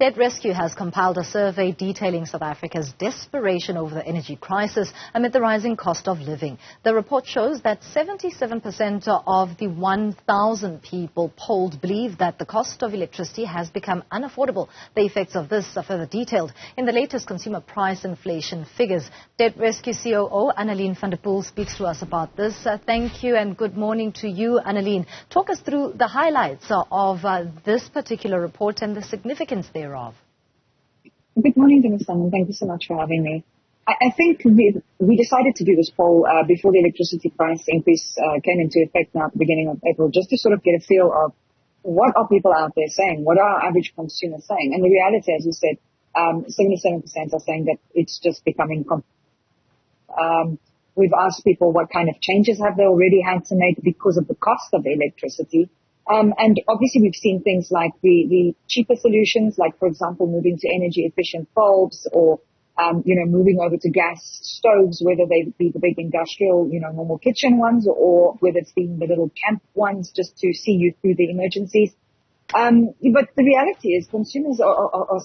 Debt Rescue has compiled a survey detailing South Africa's desperation over the energy crisis amid the rising cost of living. The report shows that 77% of the 1,000 people polled believe that the cost of electricity has become unaffordable. The effects of this are further detailed in the latest consumer price inflation figures. Debt Rescue COO Annaline speaks to us about this. Thank you and good morning to you, Annaline. Talk us through the highlights of this particular report and the significance thereof. Good morning, Jonathan, and thank you so much for having me. I think we decided to do this poll before the electricity price increase came into effect now at the beginning of April, just to sort of get a feel of what are people out there saying, what are average consumers saying. And the reality, as you said, 77% are saying that it's just becoming we've asked people what kind of changes have they already had to make because of the cost of electricity. And obviously we've seen things like the cheaper solutions, like, for example, moving to energy efficient bulbs or, moving over to gas stoves, whether they be the big industrial, normal kitchen ones or whether it's been the little camp ones just to see you through the emergencies. But the reality is consumers are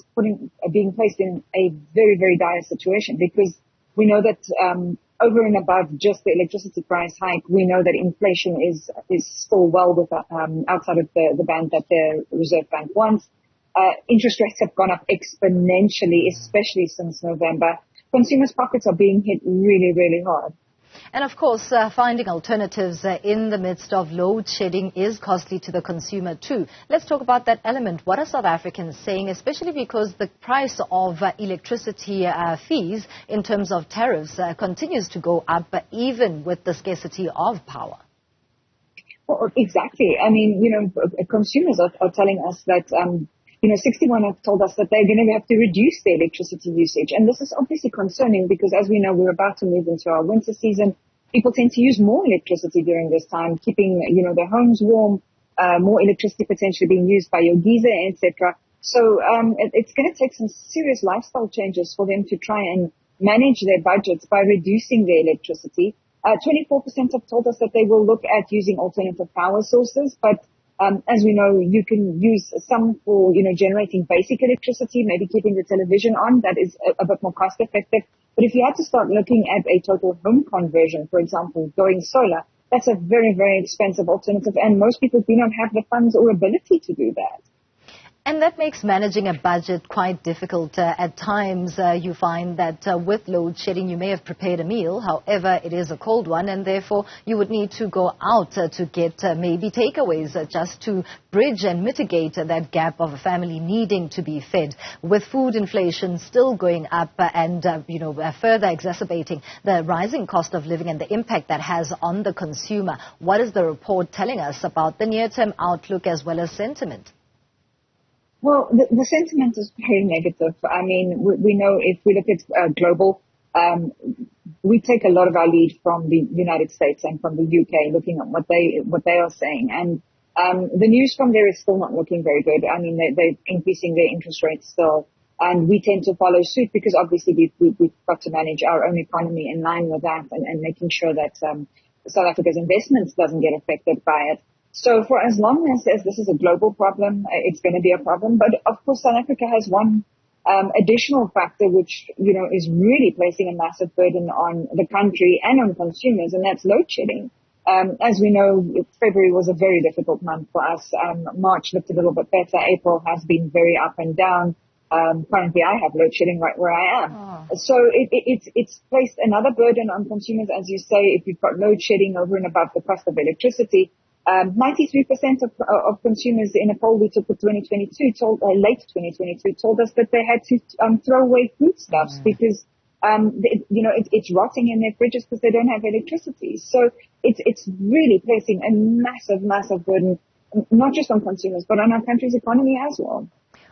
being placed in a very, very dire situation because we know that, over and above just the electricity price hike, we know that inflation is still well outside of the band that the Reserve Bank wants. Interest rates have gone up exponentially, especially since November. Consumers' pockets are being hit really, really hard. And of course, finding alternatives in the midst of load shedding is costly to the consumer too. Let's talk about that element. What are South Africans saying, especially because the price of electricity fees in terms of tariffs continues to go up, even with the scarcity of power? Well, exactly. I mean, consumers are telling us that 61 have told us that they're going to have to reduce their electricity usage. And this is obviously concerning because, as we know, we're about to move into our winter season. People tend to use more electricity during this time, keeping, their homes warm, more electricity potentially being used by your geyser, etc. So it's going to take some serious lifestyle changes for them to try and manage their budgets by reducing their electricity. 24% have told us that they will look at using alternative power sources, but as we know, you can use some for, generating basic electricity, maybe keeping the television on. That is a bit more cost effective. But if you had to start looking at a total home conversion, for example, going solar, that's a very, very expensive alternative. And most people do not have the funds or ability to do that. And that makes managing a budget quite difficult. At times, you find that with load shedding, you may have prepared a meal. However, it is a cold one, and therefore you would need to go out to get maybe takeaways just to bridge and mitigate that gap of a family needing to be fed. With food inflation still going up and, further exacerbating the rising cost of living and the impact that has on the consumer, what is the report telling us about the near-term outlook as well as sentiment? Well, the sentiment is very negative. I mean, we know if we look at global, we take a lot of our lead from the United States and from the UK, looking at what they are saying. And the news from there is still not looking very good. I mean, they're increasing their interest rates still, and we tend to follow suit because obviously we've got to manage our own economy in line with that and making sure that South Africa's investments doesn't get affected by it. So for as long as this is a global problem, it's going to be a problem. But of course, South Africa has one additional factor, which, is really placing a massive burden on the country and on consumers, and that's load shedding. As we know, February was a very difficult month for us. March looked a little bit better. April has been very up and down. Currently, I have load shedding right where I am. Oh. So it's placed another burden on consumers, as you say, if you've got load shedding over and above the cost of electricity. 93% of consumers in a poll we took for 2022 late 2022 told us that they had to throw away foodstuffs because it's rotting in their fridges because they don't have electricity. So it's really placing a massive burden, not just on consumers but on our country's economy as well.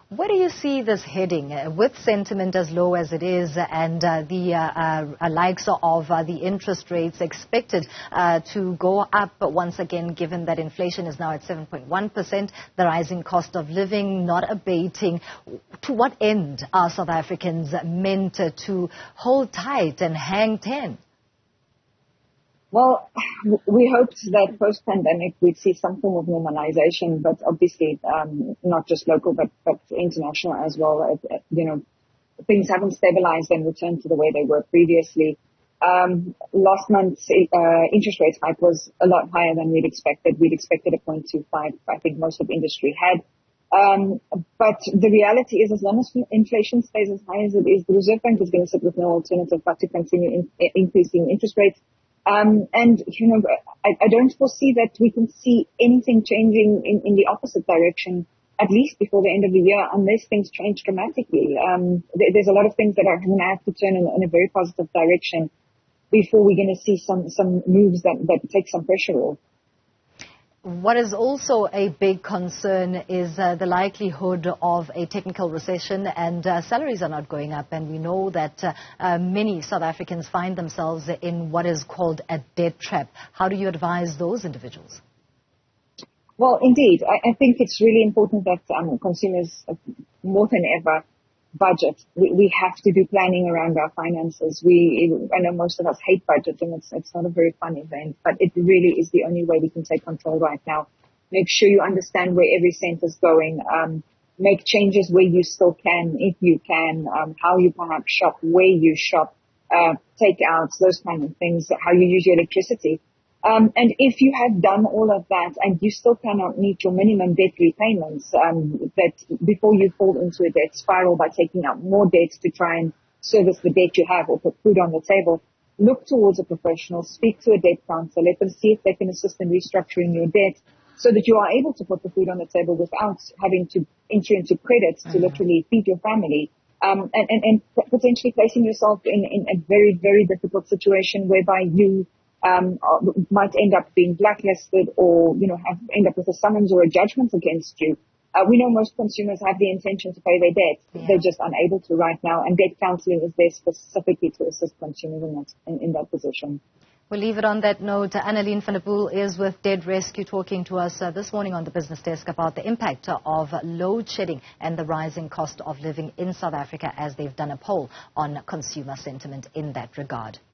Where do you see this heading with sentiment as low as it is and the likes of the interest rates expected to go up once again, given that inflation is now at 7.1%, the rising cost of living not abating? To what end are South Africans meant to hold tight and hang 10? Well, we hoped that post-pandemic we'd see some form of normalization, but obviously not just local, but international as well. Things haven't stabilized and returned to the way they were previously. Last month's interest rate hike was a lot higher than we'd expected. We'd expected a 0.25. I think most of industry had. But the reality is, as long as inflation stays as high as it is, the Reserve Bank is going to sit with no alternative but to continue increasing interest rates. I don't foresee that we can see anything changing in the opposite direction, at least before the end of the year, unless things change dramatically. There's a lot of things that are going to have to turn in a very positive direction before we're going to see some moves that take some pressure off. What is also a big concern is the likelihood of a technical recession, and salaries are not going up. And we know that many South Africans find themselves in what is called a debt trap. How do you advise those individuals? Well, indeed, I think it's really important that consumers, more than ever, budget. We have to do planning around our finances. I know most of us hate budgeting. It's not a very fun event, but it really is the only way we can take control right now. Make sure you understand where every cent is going. Make changes where you still can, if you can. How you perhaps shop, where you shop, take outs, those kind of things. How you use your electricity. And if you have done all of that and you still cannot meet your minimum debt repayments, that before you fall into a debt spiral by taking out more debt to try and service the debt you have or put food on the table, look towards a professional, speak to a debt counselor, let them see if they can assist in restructuring your debt so that you are able to put the food on the table without having to enter into credit to literally feed your family. And potentially placing yourself in a very, very difficult situation whereby you might end up being blacklisted or, end up with a summons or a judgment against you. We know most consumers have the intention to pay their debt. Yeah. They're just unable to right now, and debt counseling is there specifically to assist consumers in that position. We'll leave it on that note. Annaline van der Poel is with Dead Rescue talking to us this morning on the Business Desk about the impact of load shedding and the rising cost of living in South Africa, as they've done a poll on consumer sentiment in that regard.